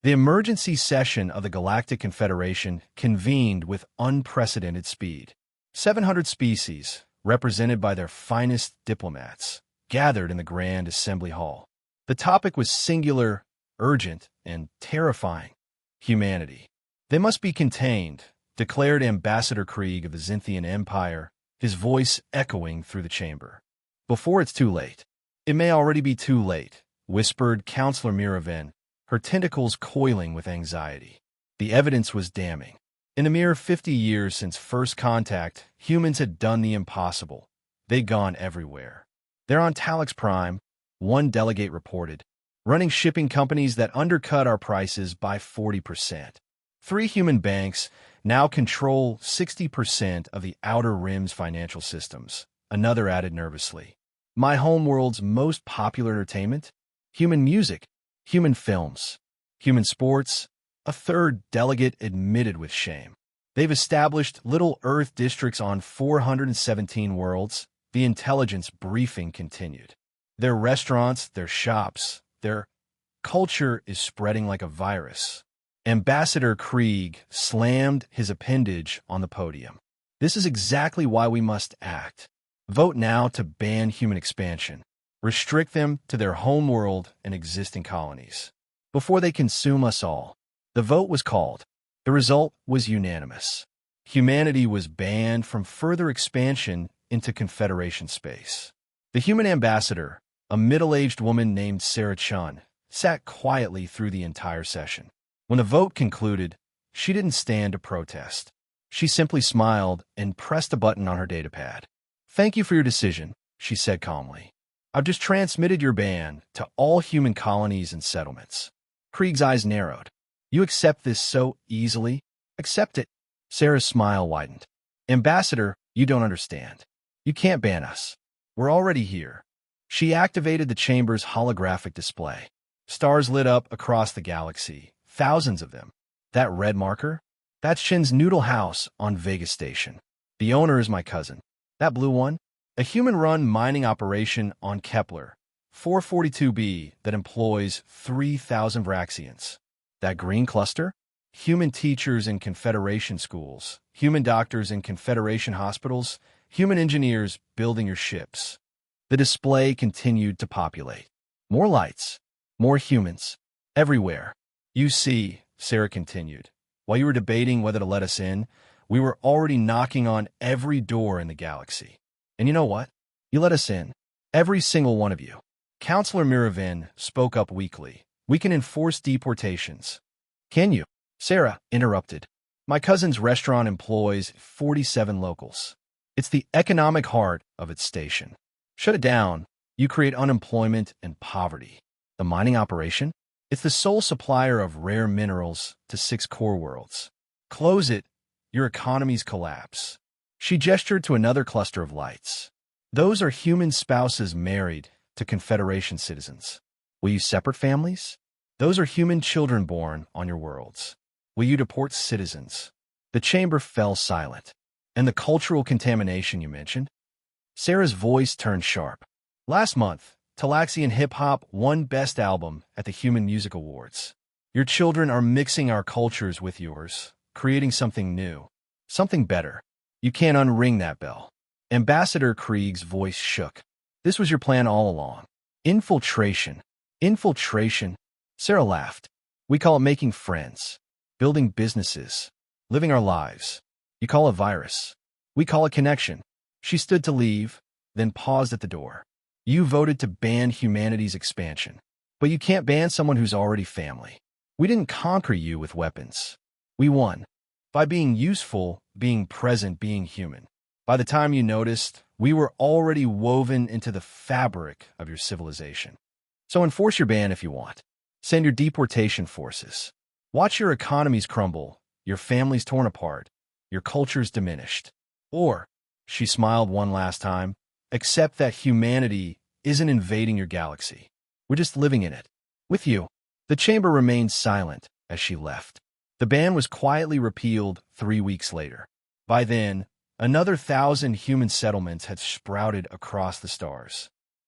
The emergency session of the Galactic Confederation convened with unprecedented speed. 700 species, represented by their finest diplomats, gathered in the Grand Assembly Hall. The topic was singular, urgent, and terrifying: humanity. They must be contained, declared Ambassador Krieg of the Zynthian Empire, his voice echoing through the chamber. Before it's too late. It may already be too late, whispered Counselor Miraven, her tentacles coiling with anxiety. The evidence was damning. In a mere 50 years since first contact, humans had done the impossible. They'd gone everywhere. They're on Talix Prime, one delegate reported, running shipping companies that undercut our prices by 40%. 3 human banks now control 60% of the Outer Rim's financial systems, another added nervously. My homeworld's most popular entertainment? Human music, human films, human sports, a third delegate admitted with shame. They've established little Earth districts on 417 worlds. The intelligence briefing continued. Their restaurants, their shops, their culture is spreading like a virus. Ambassador Krieg slammed his appendage on the podium. This is exactly why we must act. Vote now to ban human expansion. Restrict them to their homeworld and existing colonies, before they consume us all. The vote was called. The result was unanimous. Humanity was banned from further expansion into Confederation space. The human ambassador, a middle-aged woman named Sarah Chun, sat quietly through the entire session. When the vote concluded, she didn't stand to protest. She simply smiled and pressed a button on her datapad. "Thank you for your decision," she said calmly. "I've just transmitted your ban to all human colonies and settlements." Krieg's eyes narrowed. "You accept this so easily?" "Accept it." Sarah's smile widened. "Ambassador, you don't understand. You can't ban us. We're already here." She activated the chamber's holographic display. Stars lit up across the galaxy, thousands of them. That red marker? That's Shin's Noodle House on Vega Station. The owner is my cousin. That blue one? A human-run mining operation on Kepler 442b that employs 3,000 Vraxians. That green cluster? Human teachers in Confederation schools, human doctors in Confederation hospitals, human engineers building your ships. The display continued to populate. More lights, more humans, everywhere. "You see," Sarah continued, "while you were debating whether to let us in, we were already knocking on every door in the galaxy. And you know what? You let us in. Every single one of you." Counselor Miraven spoke up weakly. "We can enforce deportations." "Can you?" Sarah interrupted. "My cousin's restaurant employs 47 locals. It's the economic heart of its station. Shut it down, you create unemployment and poverty. The mining operation? It's the sole supplier of rare minerals to 6 core worlds. Close it, your economies collapse." She gestured to another cluster of lights. "Those are human spouses married to Confederation citizens. Will you separate families? Those are human children born on your worlds. Will you deport citizens?" The chamber fell silent. "And the cultural contamination you mentioned?" Sarah's voice turned sharp. "Last month, Talaxian hip-hop won Best Album at the Human Music Awards. Your children are mixing our cultures with yours, creating something new, something better. You can't unring that bell." Ambassador Krieg's voice shook. "This was your plan all along. Infiltration. Infiltration." Sarah laughed. "We call it making friends, building businesses, living our lives. You call it virus. We call it connection." She stood to leave, then paused at the door. "You voted to ban humanity's expansion, but you can't ban someone who's already family. We didn't conquer you with weapons. We won by being useful, being present, being human. By the time you noticed, we were already woven into the fabric of your civilization. So enforce your ban if you want. Send your deportation forces. Watch your economies crumble, your families torn apart, your cultures diminished. Or," she smiled one last time, "accept that humanity isn't invading your galaxy. We're just living in it. With you." The chamber remained silent as she left. The ban was quietly repealed 3 weeks later. By then, another 1,000 human settlements had sprouted across the stars.